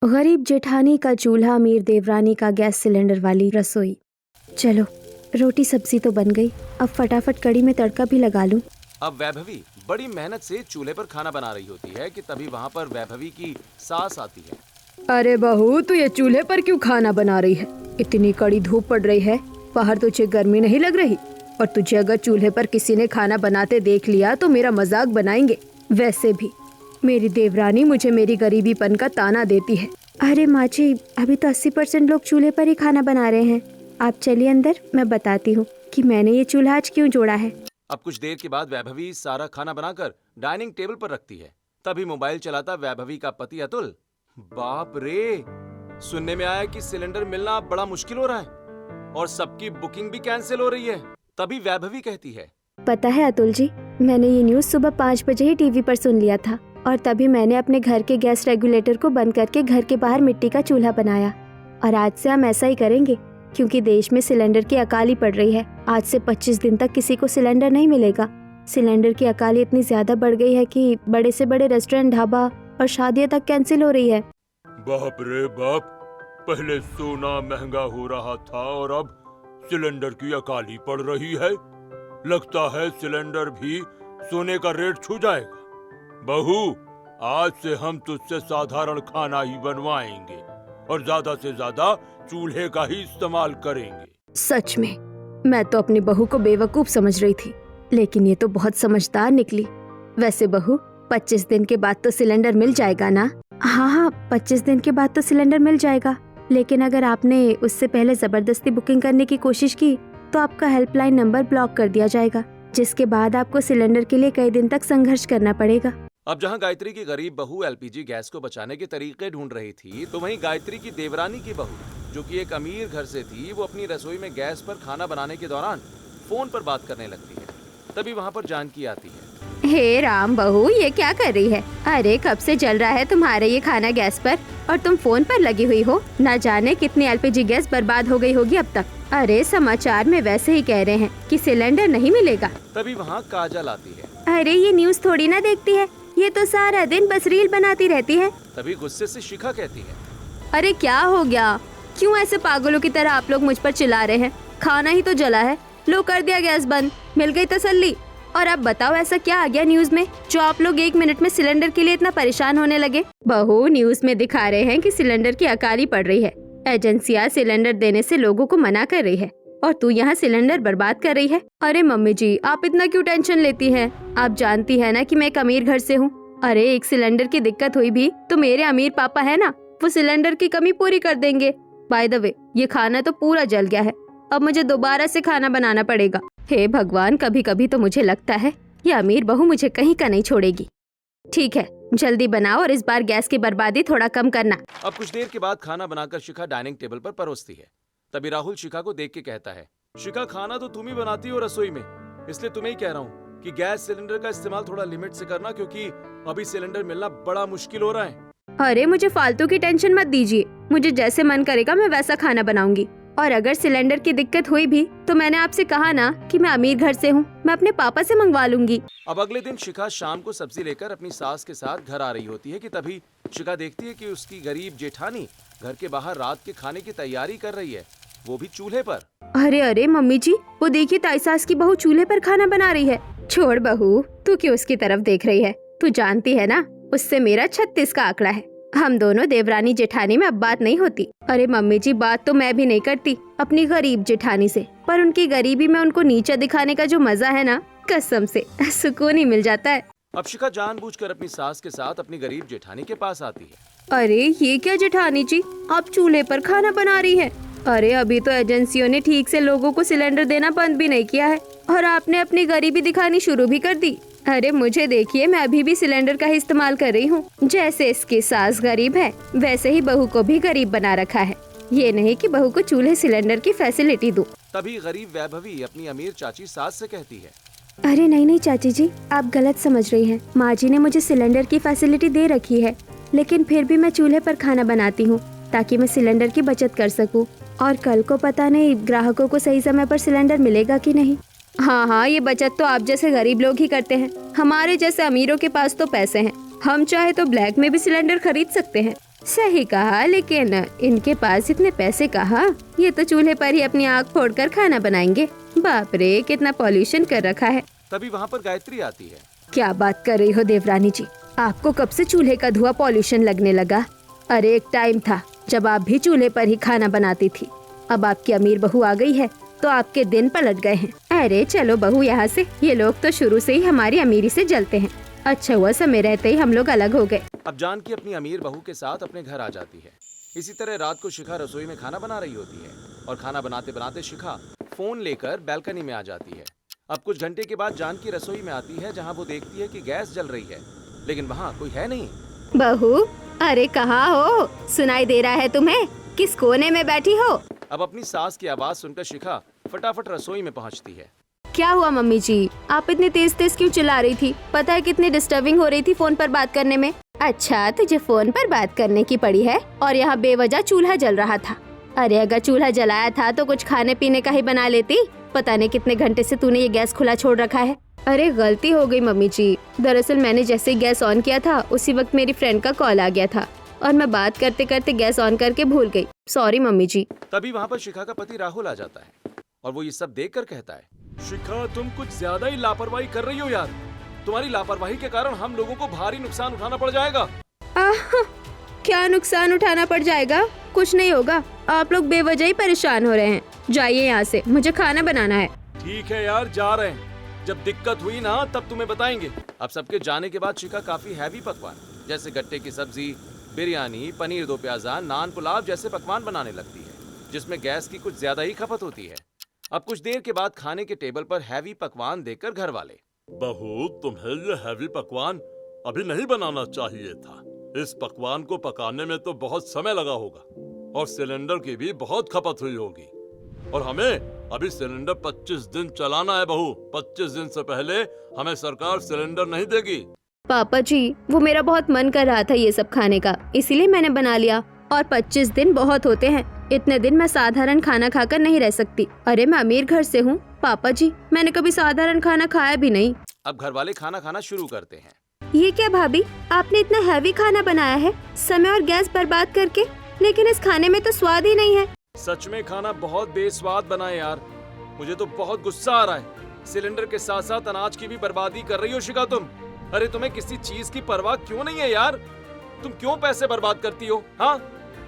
गरीब जेठानी का चूल्हा, अमीर देवरानी का गैस सिलेंडर वाली रसोई। चलो, रोटी सब्जी तो बन गई, अब फटाफट कड़ी में तड़का भी लगा लूं। अब वैभवी बड़ी मेहनत से चूल्हे पर खाना बना रही होती है कि तभी वहाँ पर वैभवी की सास आती है। अरे बहू, तू ये चूल्हे पर क्यों खाना बना रही है? इतनी कड़ी धूप पड़ रही है, बाहर तुझे गर्मी नहीं लग रही? और तुझे अगर चूल्हे पर किसी ने खाना बनाते देख लिया तो मेरा मजाक बनाएंगे। वैसे भी मेरी देवरानी मुझे मेरी गरीबीपन का ताना देती है। अरे माँ जी, अभी तो 80% लोग चूल्हे पर ही खाना बना रहे हैं। आप चलिए अंदर, मैं बताती हूँ कि मैंने ये चूल्हा आज क्यों जोड़ा है। अब कुछ देर के बाद वैभवी सारा खाना बनाकर डाइनिंग टेबल पर रखती है। तभी मोबाइल चलाता वैभवी का पति अतुल। बाप रे, सुनने में आया कि सिलेंडर मिलना बड़ा मुश्किल हो रहा है और सबकी बुकिंग भी कैंसिल हो रही है। तभी वैभवी कहती है, पता है अतुल जी, मैंने ये न्यूज़ सुबह 5 बजे ही टीवी पर सुन लिया था और तभी मैंने अपने घर के गैस रेगुलेटर को बंद करके घर के बाहर मिट्टी का चूल्हा बनाया। और आज से हम ऐसा ही करेंगे, क्योंकि देश में सिलेंडर की अकाली पड़ रही है। आज से 25 दिन तक किसी को सिलेंडर नहीं मिलेगा। सिलेंडर की अकाली इतनी ज्यादा बढ़ गई है कि बड़े से बड़े रेस्टोरेंट, ढाबा और शादियां तक कैंसिल हो रही है। बाप रे बाप, पहले सोना महंगा हो रहा था और अब सिलेंडर की अकाली पड़ रही है। लगता है सिलेंडर भी सोने का रेट छू जाएगा। बहू, आज से हम तुझसे साधारण खाना ही बनवाएंगे और ज्यादा से ज्यादा चूल्हे का ही इस्तेमाल करेंगे। सच में, मैं तो अपनी बहू को बेवकूफ समझ रही थी, लेकिन ये तो बहुत समझदार निकली। वैसे बहू, 25 दिन के बाद तो सिलेंडर मिल जाएगा ना? हाँ, 25 दिन के बाद तो सिलेंडर मिल जाएगा, लेकिन अगर आपने उससे पहले जबरदस्ती बुकिंग करने की कोशिश की तो आपका हेल्पलाइन नंबर ब्लॉक कर दिया जाएगा, जिसके बाद आपको सिलेंडर के लिए कई दिन तक संघर्ष करना पड़ेगा। अब जहाँ गायत्री की गरीब बहू एलपीजी गैस को बचाने के तरीके ढूंढ रही थी, तो वहीं गायत्री की देवरानी की बहू, जो कि एक अमीर घर से थी, वो अपनी रसोई में गैस पर खाना बनाने के दौरान फोन पर बात करने लगती है। तभी वहाँ पर जानकी आती है। हे राम बहू, ये क्या कर रही है? अरे कब से जल रहा है तुम्हारा ये खाना गैस पर और तुम फोन पर लगी हुई हो। न जाने कितनी एलपीजी गैस बर्बाद हो गई होगी अब तक। अरे समाचार में वैसे ही कह रहे हैं कि सिलेंडर नहीं मिलेगा। तभी वहाँ काजल आती है। अरे ये न्यूज़ थोड़ी ना देखती है, ये तो सारा दिन बस रील बनाती रहती है। तभी गुस्से से शिखा कहती है, अरे क्या हो गया? क्यों ऐसे पागलों की तरह आप लोग मुझ पर चिल्ला रहे हैं? खाना ही तो जला है, लो कर दिया गैस बंद, मिल गई तसल्ली। और अब बताओ ऐसा क्या आ गया न्यूज़ में जो आप लोग 1 मिनट में सिलेंडर के लिए इतना परेशान होने लगे? बहू, न्यूज़ में दिखा रहे हैं कि सिलेंडर की अकाली पड़ रही है। एजेंसियां सिलेंडर देने से लोगों को मना कर रही है और तू यहाँ सिलेंडर बर्बाद कर रही है। अरे मम्मी जी, आप इतना क्यों टेंशन लेती हैं? आप जानती है ना कि मैं एक अमीर घर से हूँ। अरे एक सिलेंडर की दिक्कत हुई भी तो मेरे अमीर पापा है ना, वो सिलेंडर की कमी पूरी कर देंगे। बाय द वे, ये खाना तो पूरा जल गया है, अब मुझे दोबारा से खाना बनाना पड़ेगा। हे भगवान, कभी कभी तो मुझे लगता है ये अमीर बहू मुझे कहीं का नहीं छोड़ेगी। ठीक है, जल्दी बनाओ और इस बार गैस की बर्बादी थोड़ा कम करना। अब कुछ देर के बाद खाना बनाकर शिखा डाइनिंग टेबल पर परोसती है। तभी राहुल शिखा को देख के कहता है, शिखा, खाना तो तुम ही बनाती हो रसोई में, इसलिए तुम्हें ही कह रहा हूँ कि गैस सिलेंडर का इस्तेमाल थोड़ा लिमिट से करना, क्योंकि अभी सिलेंडर मिलना बड़ा मुश्किल हो रहा है। अरे मुझे फालतू की टेंशन मत दीजिए, मुझे जैसे मन करेगा मैं वैसा खाना बनाऊंगी। और अगर सिलेंडर की दिक्कत हुई भी तो मैंने आपसे कहा ना कि मैं अमीर घर से हूँ, मैं अपने पापा से मंगवा लूंगी। अब अगले दिन शिखा शाम को सब्जी लेकर अपनी सास के साथ घर आ रही होती है कि तभी शिखा देखती है कि उसकी गरीब जेठानी घर के बाहर रात के खाने की तैयारी कर रही है, वो भी चूल्हे पर। अरे अरे मम्मी जी, वो देखिए ताई सास की बहू चूल्हे पर खाना बना रही है। छोड़ बहू, तू क्यों उसकी तरफ देख रही है? तू जानती है ना, उससे मेरा 36 का आंकड़ा है। हम दोनों देवरानी जेठानी में अब बात नहीं होती। अरे मम्मी जी, बात तो मैं भी नहीं करती अपनी गरीब जेठानी से, पर उनकी गरीबी में उनको नीचा दिखाने का जो मजा है ना, कसम से सुकून ही मिल जाता है। अब शिखा जानबूझकर अपनी सास के साथ अपनी गरीब जेठानी के पास आती है। अरे ये क्या जेठानी जी, आप चूल्हे पर खाना बना रही हैं? अरे अभी तो एजेंसियों ने ठीक से लोगों को सिलेंडर देना बंद भी नहीं किया है और आपने अपनी गरीबी दिखानी शुरू भी कर दी। अरे मुझे देखिए, मैं अभी भी सिलेंडर का ही इस्तेमाल कर रही हूँ। जैसे इसकी सास गरीब है, वैसे ही बहू को भी गरीब बना रखा है। ये नहीं कि बहू को चूल्हे सिलेंडर की फैसिलिटी दूं। तभी गरीब वैभवी अपनी अमीर चाची सास से कहती है, अरे नहीं नहीं चाची जी, आप गलत समझ रही हैं। माँ जी ने मुझे सिलेंडर की फैसिलिटी दे रखी है, लेकिन फिर भी मैं चूल्हे पर खाना बनाती हूँ ताकि मैं सिलेंडर की बचत कर सकूँ। और कल को पता नहीं ग्राहकों को सही समय पर सिलेंडर मिलेगा कि नहीं। हाँ, ये बचत तो आप जैसे गरीब लोग ही करते हैं। हमारे जैसे अमीरों के पास तो पैसे हैं, हम चाहे तो ब्लैक में भी सिलेंडर खरीद सकते हैं। सही कहा, लेकिन इनके पास इतने पैसे कहाँ? ये तो चूल्हे पर ही अपनी आग फोड़कर खाना बनाएंगे। बाप रे, कितना पॉल्यूशन कर रखा है। तभी वहाँ पर गायत्री आती है। क्या बात कर रही हो देवरानी जी, आपको कब से चूल्हे का धुआं पॉल्यूशन लगने लगा? अरे एक टाइम था जब आप भी चूल्हे पर ही खाना बनाती थी। अब आपकी अमीर बहू आ गई है तो आपके दिन पलट गए हैं। अरे चलो बहू यहाँ से, ये लोग तो शुरू से ही हमारी अमीरी से जलते हैं। अच्छा हुआ समय रहते ही हम लोग अलग हो गए। अब जानकी अपनी अमीर बहू के साथ अपने घर आ जाती है। इसी तरह रात को शिखा रसोई में खाना बना रही होती है और खाना बनाते बनाते शिखा फोन लेकर बैल्कनी में आ जाती है। अब कुछ घंटे के बाद जानकी रसोई में आती है, जहाँ वो देखती है कि गैस जल रही है, लेकिन वहाँ कोई है नहीं। बहू, अरे कहाँ हो? सुनाई दे रहा है तुम्हें? किस कोने में बैठी हो? अब अपनी सास की आवाज सुनकर शिखा फटाफट रसोई में पहुँचती है। क्या हुआ मम्मी जी, आप इतनी तेज तेज क्यों चिल्ला रही थी? पता है कितनी डिस्टर्बिंग हो रही थी फोन पर बात करने में। अच्छा, तुझे फोन पर बात करने की पड़ी है और यहाँ बेवजह चूल्हा जल रहा था। अरे अगर चूल्हा जलाया था तो कुछ खाने पीने का ही बना लेती। पता नहीं कितने घंटे से तूने ये गैस खुला छोड़ रखा है। अरे गलती हो गई मम्मी जी, दरअसल मैंने जैसे ही गैस ऑन किया था उसी वक्त मेरी फ्रेंड का कॉल आ गया था और मैं बात करते करते गैस ऑन करके भूल गई। सॉरी मम्मी जी। तभी वहाँ पर शिखा का पति राहुल आ जाता है और वो ये सब देखकर कहता है, शिखा तुम कुछ ज्यादा ही लापरवाही कर रही हो यार। तुम्हारी लापरवाही के कारण हम लोगों को भारी नुकसान उठाना पड़ जाएगा। क्या नुकसान उठाना पड़ जाएगा? कुछ नहीं होगा, आप लोग बेवजह ही परेशान हो रहे हैं। जाइए यहाँ से, मुझे खाना बनाना है। ठीक है यार, जा रहे हैं। जब दिक्कत हुई ना तब तुम्हें बताएंगे। अब सबके जाने के बाद शिखा काफी हैवी पकवान जैसे गट्टे की सब्जी, बिरयानी, पनीर दो प्याजा, नान, पुलाव जैसे पकवान बनाने लगती है, जिसमें गैस की कुछ ज्यादा ही खपत होती है। अब कुछ देर के बाद खाने के टेबल पर हैवी पकवान देखकर घर वाले, बहू तुम्हें ये हैवी पकवान अभी नहीं बनाना चाहिए था। इस पकवान को पकाने में तो बहुत समय लगा होगा और सिलेंडर की भी बहुत खपत हुई होगी, और हमें अभी सिलेंडर 25 दिन चलाना है बहू। 25 दिन से पहले हमें सरकार सिलेंडर नहीं देगी। पापा जी, वो मेरा बहुत मन कर रहा था ये सब खाने का, इसीलिए मैंने बना लिया। और 25 दिन बहुत होते हैं, इतने दिन मैं साधारण खाना खाकर नहीं रह सकती। अरे मैं अमीर घर से हूँ पापा जी, मैंने कभी साधारण खाना खाया भी नहीं। अब घर वाले खाना खाना शुरू करते हैं। ये क्या भाभी, आपने इतना हैवी खाना बनाया है समय और गैस बर्बाद करके, लेकिन इस खाने में तो स्वाद ही नहीं है। सच में खाना बहुत बेस्वाद बना है यार, मुझे तो बहुत गुस्सा आ रहा है। सिलेंडर के साथ साथ अनाज की भी बर्बादी कर रही हो शिखा तुम। अरे तुम्हें किसी चीज की परवाह क्यों नहीं है यार? तुम क्यों पैसे बर्बाद करती हो? हाँ,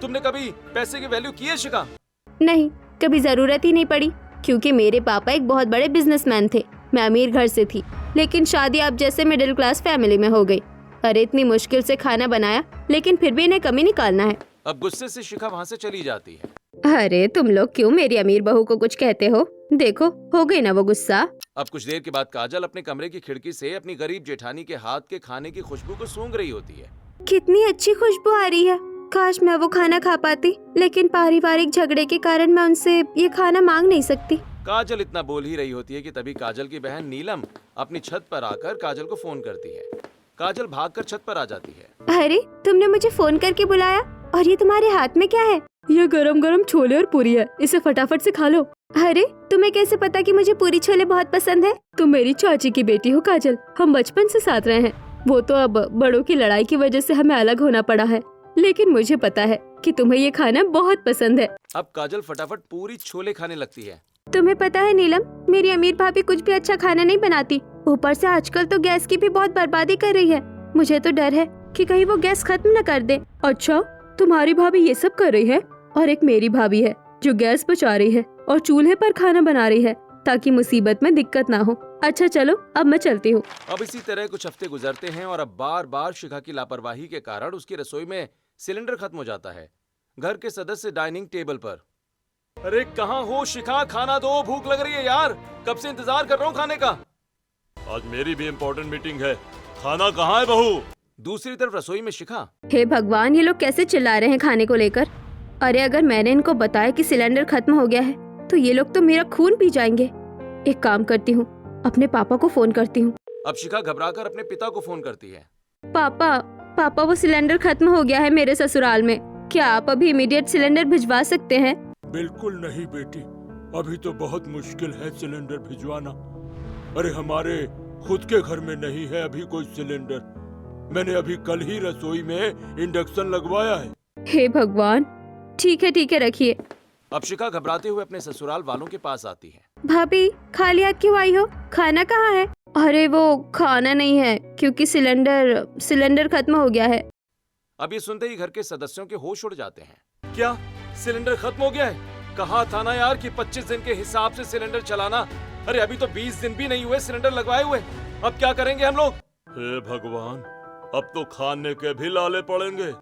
तुमने कभी पैसे की वैल्यू की है शिखा? नहीं, कभी जरूरत ही नहीं पड़ी, क्योंकि मेरे पापा एक बहुत बड़े बिजनेसमैन थे। मैं अमीर घर से थी, लेकिन शादी आप जैसे मिडिल क्लास फैमिली में हो गई। अरे इतनी मुश्किल से खाना बनाया, लेकिन फिर भी इन्हें कमी निकालना है। अब गुस्से से शिखा वहाँ से चली जाती है। अरे तुम लोग क्यों मेरी अमीर बहू को कुछ कहते हो? देखो, हो गई ना वो गुस्सा। अब कुछ देर के बाद काजल अपने कमरे की खिड़की से अपनी गरीब जेठानी के हाथ के खाने की खुशबू को सूंघ रही होती है। कितनी अच्छी खुशबू आ रही है। काश मैं वो खाना खा पाती, लेकिन पारिवारिक झगड़े के कारण मैं उनसे ये खाना मांग नहीं सकती। काजल इतना बोल ही रही होती है कि तभी काजल की बहन नीलम अपनी छत पर आकर काजल को फोन करती है। काजल भागकर छत पर आ जाती है। अरे तुमने मुझे फोन करके बुलाया, और ये तुम्हारे हाथ में क्या है? ये गरम गरम छोले और पूरी है, इसे फटाफट से खा लो। अरे तुम्हें कैसे पता कि मुझे पूरी छोले बहुत पसंद है? तुम मेरी चाची की बेटी हो काजल, हम बचपन से साथ रहे हैं। वो तो अब बड़ों की लड़ाई की वजह से हमें अलग होना पड़ा है, लेकिन मुझे पता है कि तुम्हें ये खाना बहुत पसंद है। अब काजल फटाफट पूरी छोले खाने लगती है। तुम्हें पता है नीलम, मेरी अमीर भाभी कुछ भी अच्छा खाना नहीं बनाती। ऊपर से आजकल तो गैस की भी बहुत बर्बादी कर रही है। मुझे तो डर है कि कहीं वो गैस खत्म न कर दे। अच्छा, तुम्हारी भाभी ये सब कर रही है, और एक मेरी भाभी है जो गैस बचा रही है और चूल्हे पर खाना बना रही है ताकि मुसीबत में दिक्कत ना हो। अच्छा चलो, अब मैं चलती हूँ। अब इसी तरह कुछ हफ्ते गुजरते हैं और अब बार बार शिखा की लापरवाही के कारण उसकी रसोई में सिलेंडर खत्म हो जाता है। घर के सदस्य डाइनिंग टेबल पर, अरे कहाँ हो शिखा, खाना दो, भूख लग रही है यार, कब से इंतजार कर रहा हूँ खाने का। आज मेरी भी इम्पोर्टेंट मीटिंग है, खाना कहाँ है बहू? दूसरी तरफ रसोई में शिखा, हे भगवान, ये लोग कैसे चिल्ला रहे हैं खाने को लेकर। अरे अगर मैंने इनको बताया कि सिलेंडर खत्म हो गया है तो ये लोग तो मेरा खून पी जाएंगे। एक काम करती हूँ, अपने पापा को फोन करती हूँ। अब शिखा घबराकर अपने पिता को फोन करती है। पापा वो सिलेंडर खत्म हो गया है मेरे ससुराल में, क्या आप अभी इमीडिएट सिलेंडर भिजवा सकते हैं? बिल्कुल नहीं बेटी, अभी तो बहुत मुश्किल है सिलेंडर भिजवाना। अरे हमारे खुद के घर में नहीं है अभी कोई सिलेंडर। मैंने अभी कल ही रसोई में इंडक्शन लगवाया है। हे भगवान, ठीक है रखिए। अब शिखा घबराते हुए अपने ससुराल वालों के पास आती है। भाभी, खाली हाथ क्यों आई हो? खाना कहाँ है? अरे वो खाना नहीं है क्योंकि सिलेंडर खत्म हो गया है। अब ये सुनते ही घर के सदस्यों के होश उड़ जाते हैं। क्या सिलेंडर खत्म हो गया है? कहा था ना यार कि 25 दिन के हिसाब से सिलेंडर चलाना। अरे अभी तो 20 दिन भी नहीं हुए सिलेंडर लगवाए हुए। अब क्या करेंगे हम लोग? हे भगवान, अब तो खाने के भी लाले पड़ेंगे।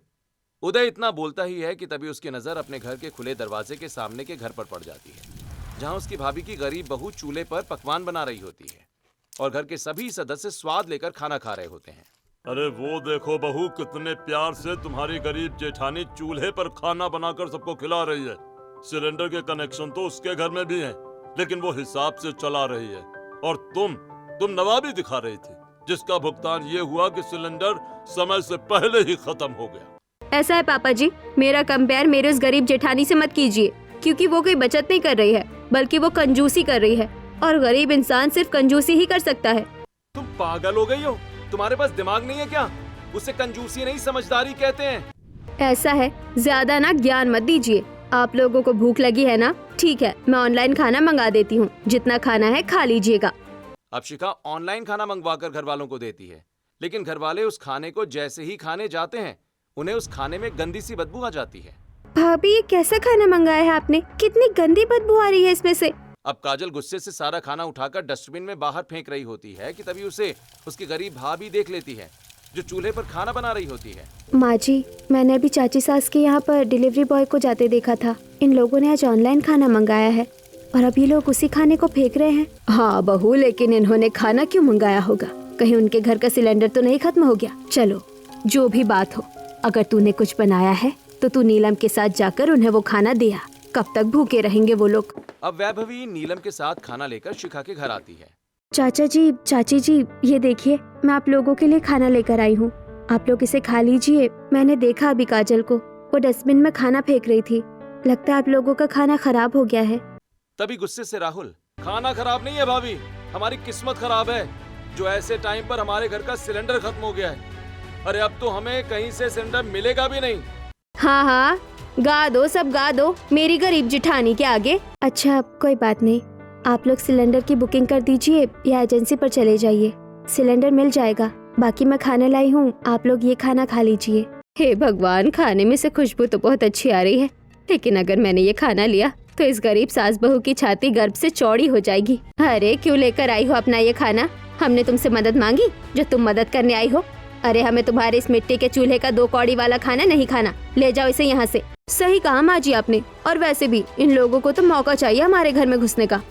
उदय इतना बोलता ही है कि तभी उसकी नजर अपने घर के खुले दरवाजे के सामने के घर पर पड़ जाती है, जहां उसकी भाभी की गरीब बहू चूल्हे पर पकवान बना रही होती है और घर के सभी सदस्य स्वाद लेकर खाना खा रहे होते हैं। अरे वो देखो बहू, कितने प्यार से तुम्हारी गरीब जेठानी चूल्हे पर खाना बनाकर सबको खिला रही है। सिलेंडर के कनेक्शन तो उसके घर में भी हैं, लेकिन वो हिसाब से चला रही है। और तुम नवाबी दिखा रही थी, जिसका भुगतान ये हुआ कि सिलेंडर समय से पहले ही खत्म हो गया। ऐसा है पापा जी, मेरा कंपेयर मेरे उस गरीब जेठानी से मत कीजिए, क्योंकि वो कोई बचत नहीं कर रही है, बल्कि वो कंजूसी कर रही है, और गरीब इंसान सिर्फ कंजूसी ही कर सकता है। तुम पागल हो गई हो? तुम्हारे पास दिमाग नहीं है क्या? उसे कंजूसी नहीं, समझदारी कहते हैं। ऐसा है, ज्यादा ना ज्ञान मत दीजिए। आप लोगों को भूख लगी है ना? ठीक है, मैं ऑनलाइन खाना मंगा देती हूँ, जितना खाना है खा लीजिएगा। अब शिखा ऑनलाइन खाना मंगवाकर घर वालों को देती है, लेकिन घर वाले उस खाने को जैसे ही खाने जाते हैं, उन्हें उस खाने में गंदी सी बदबू आ जाती है। भाभी, ये कैसा खाना मंगाया है आपने? कितनी गंदी बदबू आ रही है इसमें से। अब काजल गुस्से से सारा खाना उठाकर डस्टबिन में बाहर फेंक रही होती है कि तभी उसे उसकी गरीब भाभी देख लेती है, जो चूल्हे पर खाना बना रही होती है। माँ जी, मैंने अभी चाची सास के यहाँ पर डिलीवरी बॉय को जाते देखा था। इन लोगों ने आज ऑनलाइन खाना मंगाया है और अब ये लोग उसी खाने को फेंक रहे हैं। हाँ बहू, लेकिन इन्होंने खाना क्यों मंगाया होगा? कहीं उनके घर का सिलेंडर तो नहीं खत्म हो गया? चलो, जो भी बात हो, अगर तूने कुछ बनाया है तो तू नीलम के साथ जाकर उन्हें वो खाना दे आ। कब तक भूखे रहेंगे वो लोग? अब वैभवी नीलम के साथ खाना लेकर शिखा के घर आती है। चाचा जी, चाची जी, ये देखिए, मैं आप लोगों के लिए खाना लेकर आई हूँ। आप लोग इसे खा लीजिए। मैंने देखा अभी काजल को, वो डस्टबिन में खाना फेंक रही थी। लगता है आप लोगों का खाना खराब हो गया है। तभी गुस्से से राहुल, खाना खराब नहीं है भाभी, हमारी किस्मत खराब है जो ऐसे टाइम पर हमारे घर का सिलेंडर खत्म हो गया है। अरे अब तो हमें कहीं से सिलेंडर मिलेगा भी नहीं। हाँ, गा दो, सब गा दो मेरी गरीब जिठानी के आगे। अच्छा, कोई बात नहीं, आप लोग सिलेंडर की बुकिंग कर दीजिए या एजेंसी पर चले जाइए, सिलेंडर मिल जाएगा। बाकी मैं खाना लाई हूँ, आप लोग ये खाना खा लीजिए। हे भगवान, खाने में से खुशबू तो बहुत अच्छी आ रही है, लेकिन अगर मैंने ये खाना लिया तो इस गरीब सास बहू की छाती गर्भ से चौड़ी हो जाएगी। अरे क्यों लेकर आई हो अपना ये खाना? हमने तुमसे मदद मांगी जो तुम मदद करने आई हो? अरे हमें तुम्हारे इस मिट्टी के चूल्हे का 2 कौड़ी वाला खाना नहीं खाना, ले जाओ इसे यहाँ से। सही कहा माँ जी आपने, और वैसे भी इन लोगों को तो मौका चाहिए हमारे घर में घुसने का।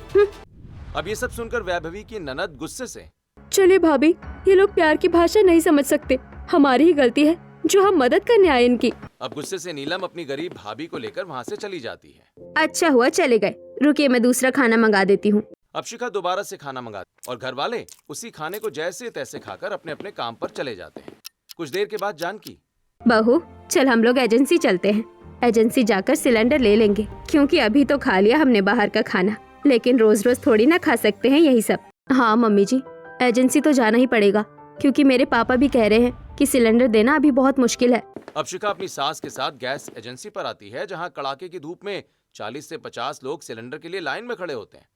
अब ये सब सुनकर वैभवी की ननद गुस्से से, चलिए भाभी, ये लोग प्यार की भाषा नहीं समझ सकते, हमारी ही गलती है जो हम मदद करने आए इनकी। अब गुस्से से नीलम अपनी गरीब भाभी को लेकर वहाँ से चली जाती है। अच्छा हुआ चले गए, रुकिए मैं दूसरा खाना मंगा देती हूँ। अब शिखा दोबारा से खाना मंगाती और घर वाले उसी खाने को जैसे तैसे खाकर अपने अपने काम पर चले जाते हैं। कुछ देर के बाद जानकी, बहू चल हम लोग एजेंसी चलते हैं, एजेंसी जाकर सिलेंडर ले लेंगे, क्योंकि अभी तो खा लिया हमने बाहर का खाना, लेकिन रोज रोज थोड़ी ना खा सकते हैं यही सब। हाँ मम्मी जी, एजेंसी तो जाना ही पड़ेगा, क्योंकि मेरे पापा भी कह रहे हैं कि सिलेंडर देना अभी बहुत मुश्किल है। अब शिखा अपनी सास के साथ गैस एजेंसी पर आती है, जहाँ कड़ाके की धूप में 40 से 50 लोग सिलेंडर के लिए लाइन में खड़े होते हैं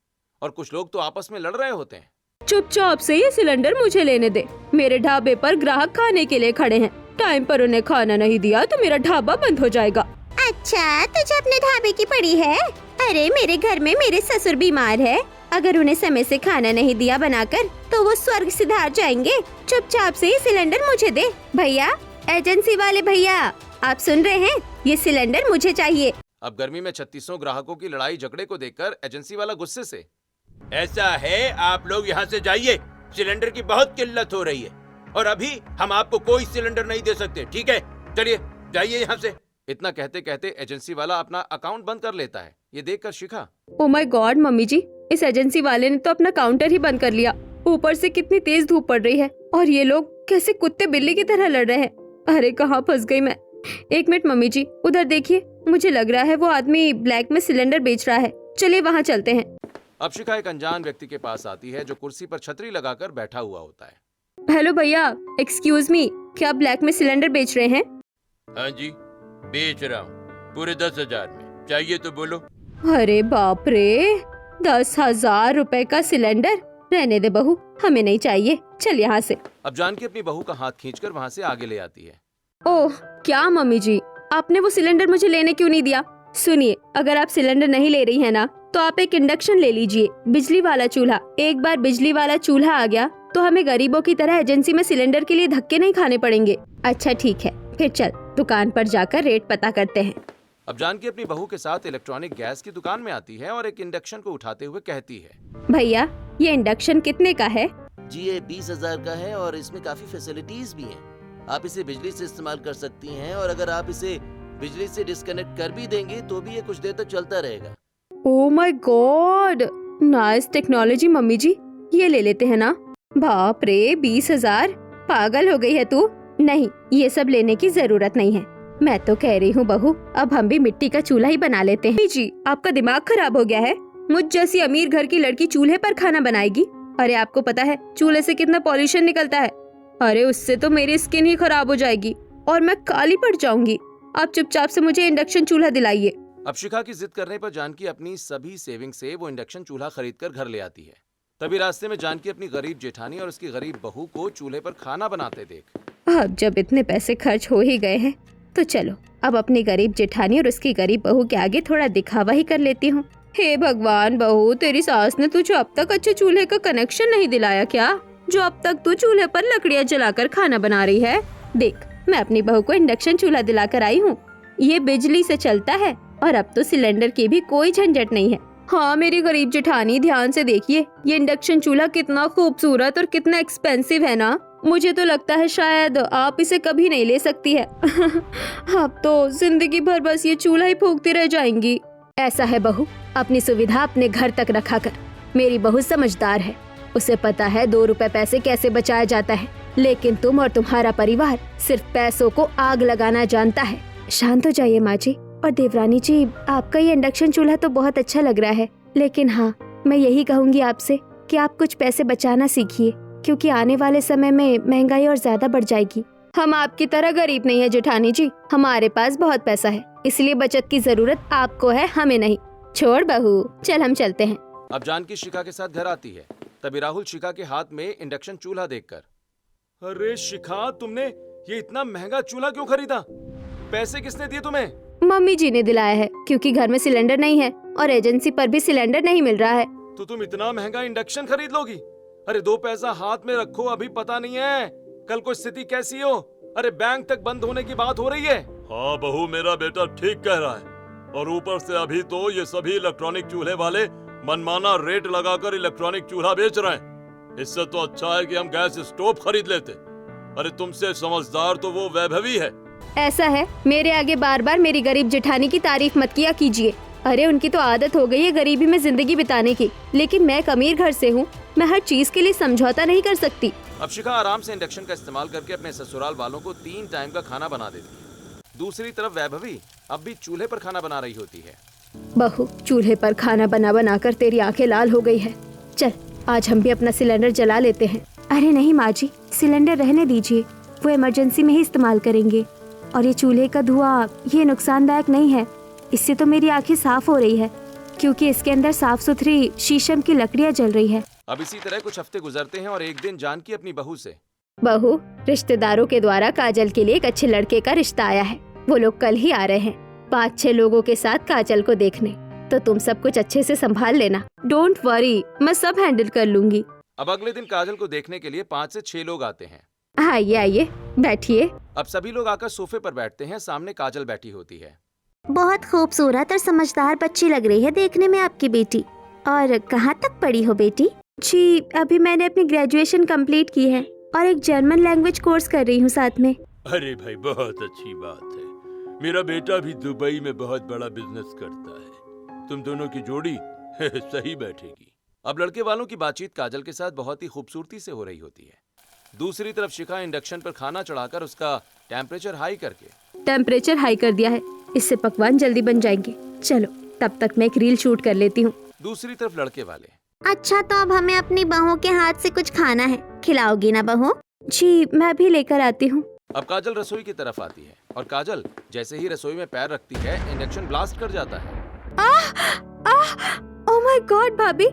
और कुछ लोग तो आपस में लड़ रहे होते हैं। चुपचाप से ये सिलेंडर मुझे लेने दे, मेरे ढाबे पर ग्राहक खाने के लिए खड़े हैं, टाइम पर उन्हें खाना नहीं दिया तो मेरा ढाबा बंद हो जाएगा। अच्छा, तुझे अपने ढाबे की पड़ी है? अरे मेरे घर में मेरे ससुर बीमार है, अगर उन्हें समय से खाना नहीं दिया बनाकर तो वो स्वर्ग सिधार जाएंगे। चुपचाप से सिलेंडर मुझे दे। भैया, एजेंसी वाले भैया, आप सुन रहे हैं? ये सिलेंडर मुझे चाहिए। अब गर्मी में 3600 ग्राहकों की लड़ाई झगड़े को देखकर एजेंसी वाला गुस्से से, ऐसा है, आप लोग यहाँ से जाइए, सिलेंडर की बहुत किल्लत हो रही है और अभी हम आपको कोई सिलेंडर नहीं दे सकते, ठीक है? चलिए जाइए यहाँ से। इतना कहते कहते एजेंसी वाला अपना अकाउंट बंद कर लेता है। ये देखकर शिखा, ओ माय गॉड मम्मी जी, इस एजेंसी वाले ने तो अपना काउंटर ही बंद कर लिया। ऊपर से कितनी तेज धूप पड़ रही है और ये लोग कैसे कुत्ते बिल्ली की तरह लड़ रहे हैं। अरे कहाँ फंस गई मैं। एक मिनट मम्मी जी, उधर देखिए, मुझे लग रहा है वो आदमी ब्लैक में सिलेंडर बेच रहा है, चलिए वहाँ चलते हैं। अब शिखा एक अनजान व्यक्ति के पास आती है जो कुर्सी पर छतरी लगाकर बैठा हुआ होता है। हेलो भैया, एक्सक्यूज मी, क्या आप ब्लैक में सिलेंडर बेच रहे हैं? हाँ जी, बेच रहा हूँ पूरे 10,000 में। चाहिए तो बोलो। अरे बाप रे, 10,000 रुपए का सिलेंडर? रहने दे बहू, हमें नहीं चाहिए, चल यहाँ से। अब जानकी अपनी बहू का हाथ खींचकर वहाँ से आगे ले आती है। ओह क्या मम्मी जी, आपने वो सिलेंडर मुझे लेने क्यों नहीं दिया? सुनिए, अगर आप सिलेंडर नहीं ले रही है ना, तो आप एक इंडक्शन ले लीजिए, बिजली वाला चूल्हा। एक बार बिजली वाला चूल्हा आ गया तो हमें गरीबों की तरह एजेंसी में सिलेंडर के लिए धक्के नहीं खाने पड़ेंगे। अच्छा ठीक है, फिर चल दुकान पर जाकर रेट पता करते हैं। अब जानकी अपनी बहू के साथ इलेक्ट्रॉनिक गैस की दुकान में आती है और एक इंडक्शन को उठाते हुए कहती है, भैया ये इंडक्शन कितने का है? जी ये 20,000 का है और इसमें काफी फैसिलिटीज भी हैं। आप इसे बिजली से इस्तेमाल कर सकती हैं और अगर आप इसे बिजली से डिस्कनेक्ट कर भी देंगे तो भी ये कुछ देर तक चलता रहेगा। Oh my god, nice technology mummy ji, ये ले लेते हैं ना। बाप रे, 20,000? पागल हो गई है तू? नहीं, ये सब लेने की जरूरत नहीं है। मैं तो कह रही हूँ बहू, अब हम भी मिट्टी का चूल्हा ही बना लेते हैं। जी आपका दिमाग खराब हो गया है? मुझ जैसी अमीर घर की लड़की चूल्हे पर खाना बनाएगी? अरे आपको पता है चूल्हे से कितना पॉल्यूशन निकलता है? अरे उससे तो मेरी स्किन ही खराब हो जाएगी और मैं काली पड़ जाऊंगी। आप चुपचाप से मुझे इंडक्शन चूल्हा दिलाइए। अब शिखा की जिद करने पर जानकी अपनी सभी सेविंग से वो इंडक्शन चूल्हा खरीद कर घर ले आती है। तभी रास्ते में जानकी अपनी गरीब जेठानी और उसकी गरीब बहू को चूल्हे पर खाना बनाते देख, अब जब इतने पैसे खर्च हो ही गए हैं तो चलो अब अपनी गरीब जेठानी और उसकी गरीब बहू के आगे थोड़ा दिखावा ही कर लेती हूँ। हे भगवान बहू, तेरी सास ने तुझे अब तक अच्छे चूल्हे का कनेक्शन नहीं दिलाया क्या, जो अब तक तू चूल्हे पर लकड़ियाँ जलाकर खाना बना रही है? देख, मैं अपनी बहू को इंडक्शन चूल्हा दिलाकर आई हूँ। ये बिजली से चलता है और अब तो सिलेंडर की भी कोई झंझट नहीं है। हाँ मेरी गरीब जेठानी, ध्यान से देखिए ये इंडक्शन चूल्हा कितना खूबसूरत और कितना एक्सपेंसिव है ना। मुझे तो लगता है शायद आप इसे कभी नहीं ले सकती है। अब तो जिंदगी भर बस ये चूल्हा ही फूंकती रह जाएंगी। ऐसा है बहू, अपनी सुविधा अपने घर तक रखा कर। मेरी बहू समझदार है, उसे पता है 2 रुपए पैसे कैसे बचाया जाता है, लेकिन तुम और तुम्हारा परिवार सिर्फ पैसों को आग लगाना जानता है। शांत हो जाइए माँ जी। और देवरानी जी, आपका ये इंडक्शन चूल्हा तो बहुत अच्छा लग रहा है, लेकिन हाँ मैं यही कहूँगी आपसे कि आप कुछ पैसे बचाना सीखिए, क्योंकि आने वाले समय में महंगाई और ज्यादा बढ़ जाएगी। हम आपकी तरह गरीब नहीं है जेठानी जी, हमारे पास बहुत पैसा है, इसलिए बचत की जरूरत आपको है, हमें नहीं। छोड़ बहू, चल हम चलते हैं। अब जानकी शिखा के साथ घर आती है। तभी राहुल शिखा के हाथ में इंडक्शन चूल्हा देखकर, अरे शिखा, तुमने ये इतना महंगा चूल्हा क्यों खरीदा? पैसे किसने दिए तुम्हें? मम्मी जी ने दिलाया है, क्योंकि घर में सिलेंडर नहीं है और एजेंसी पर भी सिलेंडर नहीं मिल रहा है। तो तुम इतना महंगा इंडक्शन खरीद लोगी? अरे 2 पैसा हाथ में रखो, अभी पता नहीं है कल को स्थिति कैसी हो। अरे बैंक तक बंद होने की बात हो रही है। हाँ बहू, मेरा बेटा ठीक कह रहा है। और ऊपर से अभी तो ये सभी इलेक्ट्रॉनिक चूल्हे वाले मनमाना रेट लगाकर इलेक्ट्रॉनिक चूल्हा बेच रहे हैं। इससे तो अच्छा है कि हम गैस स्टोव खरीद लेते। अरे तुमसे समझदार तो वो वैभवी है। ऐसा है, मेरे आगे बार बार मेरी गरीब जेठानी की तारीफ मत किया कीजिए। अरे उनकी तो आदत हो गई है गरीबी में जिंदगी बिताने की, लेकिन मैं एक अमीर घर से हूँ, मैं हर चीज के लिए समझौता नहीं कर सकती। अब शिखा आराम से इंडक्शन का इस्तेमाल करके अपने ससुराल वालों को 3 टाइम का खाना बना देती है। दूसरी तरफ वैभवी अब भी चूल्हे पर खाना बना रही होती है। बहू, चूल्हे पर खाना बना बना कर तेरी आंखें लाल हो गई है, चल आज हम भी अपना सिलेंडर जला लेते हैं। अरे नहीं माँ जी, सिलेंडर रहने दीजिए, वो इमरजेंसी में ही इस्तेमाल करेंगे। और ये चूल्हे का धुआं ये नुकसानदायक नहीं है, इससे तो मेरी आंखें साफ हो रही है, क्योंकि इसके अंदर साफ सुथरी शीशम की लकड़ियाँ जल रही है। अब इसी तरह कुछ हफ्ते गुजरते हैं और एक दिन जानकी अपनी बहू से, बहू, रिश्तेदारों के द्वारा काजल के लिए एक अच्छे लड़के का रिश्ता आया है, वो लोग कल ही आ रहे हैं 5-6 लोगों के साथ काजल को देखने, तो तुम सब कुछ अच्छे से संभाल लेना। डोंट वरी, मैं सब हैंडल कर लूंगी। अब अगले दिन काजल को देखने के लिए 5 से 6 लोग आते हैं। आइए आइए, बैठिए। अब सभी लोग आकर सोफे पर बैठते हैं। सामने काजल बैठी होती है। बहुत खूबसूरत और समझदार बच्ची लग रही है देखने में आपकी बेटी। और कहाँ तक पढ़ी हो बेटी? जी अभी मैंने अपनी ग्रेजुएशन कंप्लीट की है और एक जर्मन लैंग्वेज कोर्स कर रही हूँ साथ में। अरे भाई, बहुत अच्छी बात है। मेरा बेटा भी दुबई में बहुत बड़ा बिजनेस करता है। तुम दोनों की जोड़ी सही बैठेगी। अब लड़के वालों की बातचीत काजल के साथ बहुत ही खूबसूरती से हो रही होती है। दूसरी तरफ शिखा इंडक्शन पर खाना चढ़ाकर उसका टेम्परेचर हाई कर दिया है, इससे पकवान जल्दी बन जाएंगे। चलो तब तक मैं एक रील शूट कर लेती हूँ। दूसरी तरफ लड़के वाले, अच्छा तो अब हमें अपनी बहू के हाथ से कुछ खाना है, खिलाओगी ना बहू? जी मैं भी लेकर आती हूँ। अब काजल रसोई की तरफ आती है। और काजल, जैसे ही रसोई में पैर रखती है इंडक्शन ब्लास्ट कर जाता है। ओह माय गॉड भाभी,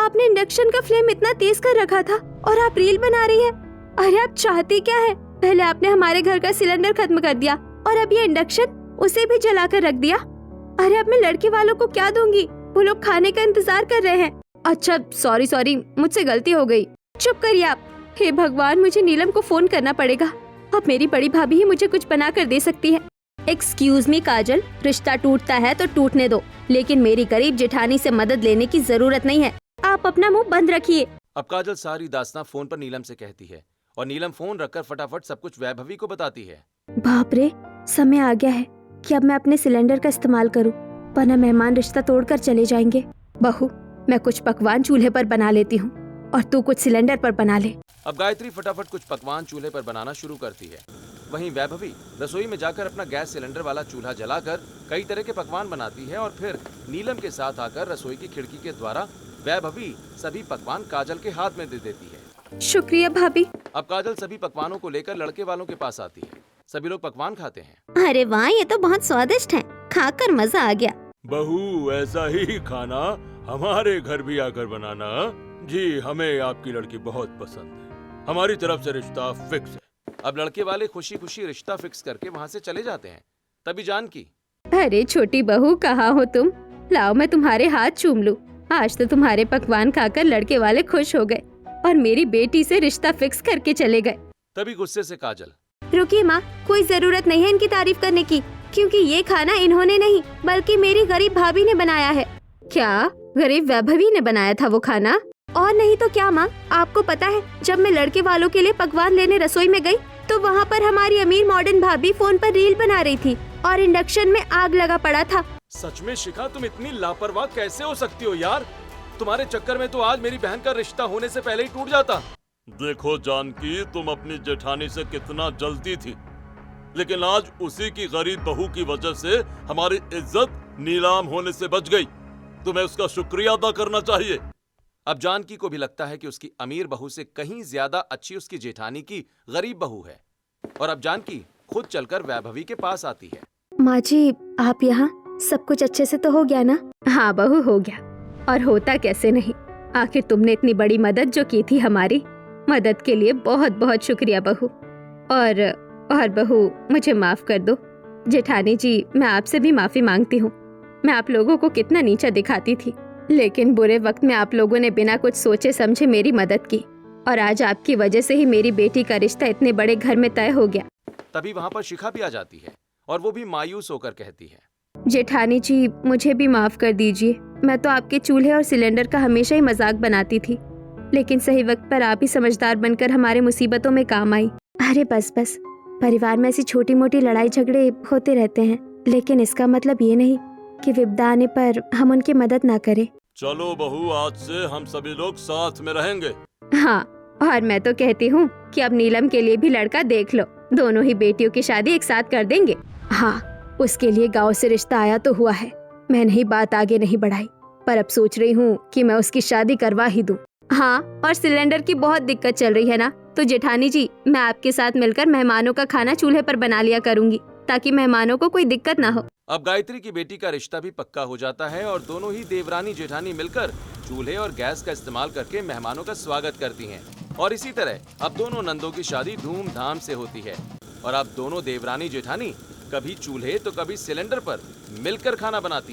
आपने इंडक्शन का फ्लेम इतना तेज कर रखा था और आप रील बना रही हैं। अरे आप चाहती क्या है? पहले आपने हमारे घर का सिलेंडर खत्म कर दिया और अब ये इंडक्शन, उसे भी जला कर रख दिया। अरे अब मैं लड़के वालों को क्या दूंगी? वो लोग खाने का इंतजार कर रहे हैं। अच्छा सॉरी, मुझसे गलती हो गई। चुप करिए आप। हे भगवान, मुझे नीलम को फोन करना पड़ेगा। अब मेरी बड़ी भाभी ही मुझे कुछ बना कर दे सकती है। एक्सक्यूज मी काजल, रिश्ता टूटता है तो टूटने दो, लेकिन मेरी गरीब जेठानी से मदद लेने की जरूरत नहीं है। आप अपना मुंह बंद रखिए। अब काजल सारी दास्तां फोन पर नीलम से कहती है और नीलम फोन रखकर फटाफट सब कुछ वैभवी को बताती है। बाप रे, समय आ गया है कि अब मैं अपने सिलेंडर का इस्तेमाल करूं, वरना मेहमान रिश्ता तोड़कर चले जाएंगे। बहू, मैं कुछ पकवान चूल्हे पर बना लेती हूँ और तू कुछ सिलेंडर पर बना ले। अब गायत्री फटाफट कुछ पकवान चूल्हे पर बनाना शुरू करती है। वहीं वैभवी रसोई में जाकर अपना गैस सिलेंडर वाला चूल्हा जलाकर कई तरह के पकवान बनाती है और फिर नीलम के साथ आकर रसोई की खिड़की के द्वारा वैभवी सभी पकवान काजल के हाथ में दे देती है। शुक्रिया भाभी। अब काजल सभी पकवानों को लेकर लड़के वालों के पास आती है। सभी लोग पकवान खाते हैं। अरे वाह, ये तो बहुत स्वादिष्ट है, खाकर मजा आ गया। बहू, ऐसा ही खाना हमारे घर भी आकर बनाना। जी, हमें आपकी लड़की बहुत पसंद है। हमारी तरफ से रिश्ता फिक्स है। अब लड़के वाले खुशी खुशी रिश्ता फिक्स करके वहाँ से चले जाते हैं। तभी जानकी, अरे छोटी बहू, कहाँ हो तुम? लाओ मैं तुम्हारे हाथ चूम लूं। आज तो तुम्हारे पकवान खाकर लड़के वाले खुश हो गए और मेरी बेटी से रिश्ता फिक्स करके चले गए। तभी गुस्से से काजल, रुकिए माँ, कोई जरूरत नहीं है इनकी तारीफ करने की, क्योंकि ये खाना इन्होंने नहीं बल्कि मेरी गरीब भाभी ने बनाया है। क्या गरीब वैभवी ने बनाया था वो खाना? और नहीं तो क्या माँ, आपको पता है जब मैं लड़के वालों के लिए पकवान लेने रसोई में गई तो वहाँ पर हमारी अमीर मॉडर्न भाभी फोन पर रील बना रही थी और इंडक्शन में आग लगा पड़ा था। सच में शिखा, तुम इतनी लापरवाह कैसे हो सकती हो यार? तुम्हारे चक्कर में तो आज मेरी बहन का रिश्ता होने से पहले ही टूट जाता। देखो जानकी, तुम अपनी जेठानी से कितना जलती थी, लेकिन आज उसी की गरीब बहू की वजह से हमारी इज्जत नीलाम होने से बच गई। तुम्हें उसका शुक्रिया अदा करना चाहिए। अब जानकी को भी लगता है कि उसकी अमीर बहू से कहीं ज्यादा अच्छी उसकी जेठानी की गरीब बहू है और अब जानकी खुद चलकर वैभवी के पास आती है। माँ जी, आप यहाँ? सब कुछ अच्छे से तो हो गया ना? हाँ बहू, हो गया। और होता कैसे नहीं, आखिर तुमने इतनी बड़ी मदद जो की थी हमारी, मदद के लिए बहुत बहुत शुक्रिया बहू। और बहू, मुझे माफ कर दो। जेठानी जी, मैं आपसे भी माफी मांगती हूँ। मैं आप लोगों को कितना नीचा दिखाती थी, लेकिन बुरे वक्त में आप लोगों ने बिना कुछ सोचे समझे मेरी मदद की और आज आपकी वजह से ही मेरी बेटी का रिश्ता इतने बड़े घर में तय हो गया। तभी वहाँ पर शिखा भी आ जाती है और वो भी मायूस होकर कहती है, जेठानी जी, मुझे भी माफ कर दीजिए। मैं तो आपके चूल्हे और सिलेंडर का हमेशा ही मजाक बनाती थी, लेकिन सही वक्त पर आप ही समझदार बनकर हमारे मुसीबतों में काम आई। अरे बस, परिवार में ऐसी छोटी मोटी लड़ाई झगड़े होते रहते हैं, लेकिन इसका मतलब ये नहीं कि विपदा आने पर हम उनकी मदद ना करें। चलो बहू, आज से हम सभी लोग साथ में रहेंगे। हाँ, और मैं तो कहती हूँ कि अब नीलम के लिए भी लड़का देख लो, दोनों ही बेटियों की शादी एक साथ कर देंगे। हाँ, उसके लिए गांव से रिश्ता आया तो हुआ है, मैंने ही बात आगे नहीं बढ़ाई, पर अब सोच रही हूँ कि मैं उसकी शादी करवा ही दूँ। हाँ, और सिलेंडर की बहुत दिक्कत चल रही है ना, तो जेठानी जी, मैं आपके साथ मिलकर मेहमानों का खाना चूल्हे पर बना लिया करूँगी ताकि मेहमानों को कोई दिक्कत ना हो। अब गायत्री की बेटी का रिश्ता भी पक्का हो जाता है और दोनों ही देवरानी जेठानी मिलकर चूल्हे और गैस का इस्तेमाल करके मेहमानों का स्वागत करती हैं। और इसी तरह अब दोनों नंदों की शादी धूमधाम से होती है और अब दोनों देवरानी जेठानी कभी चूल्हे तो कभी सिलेंडर पर मिलकर खाना बनाती हैं।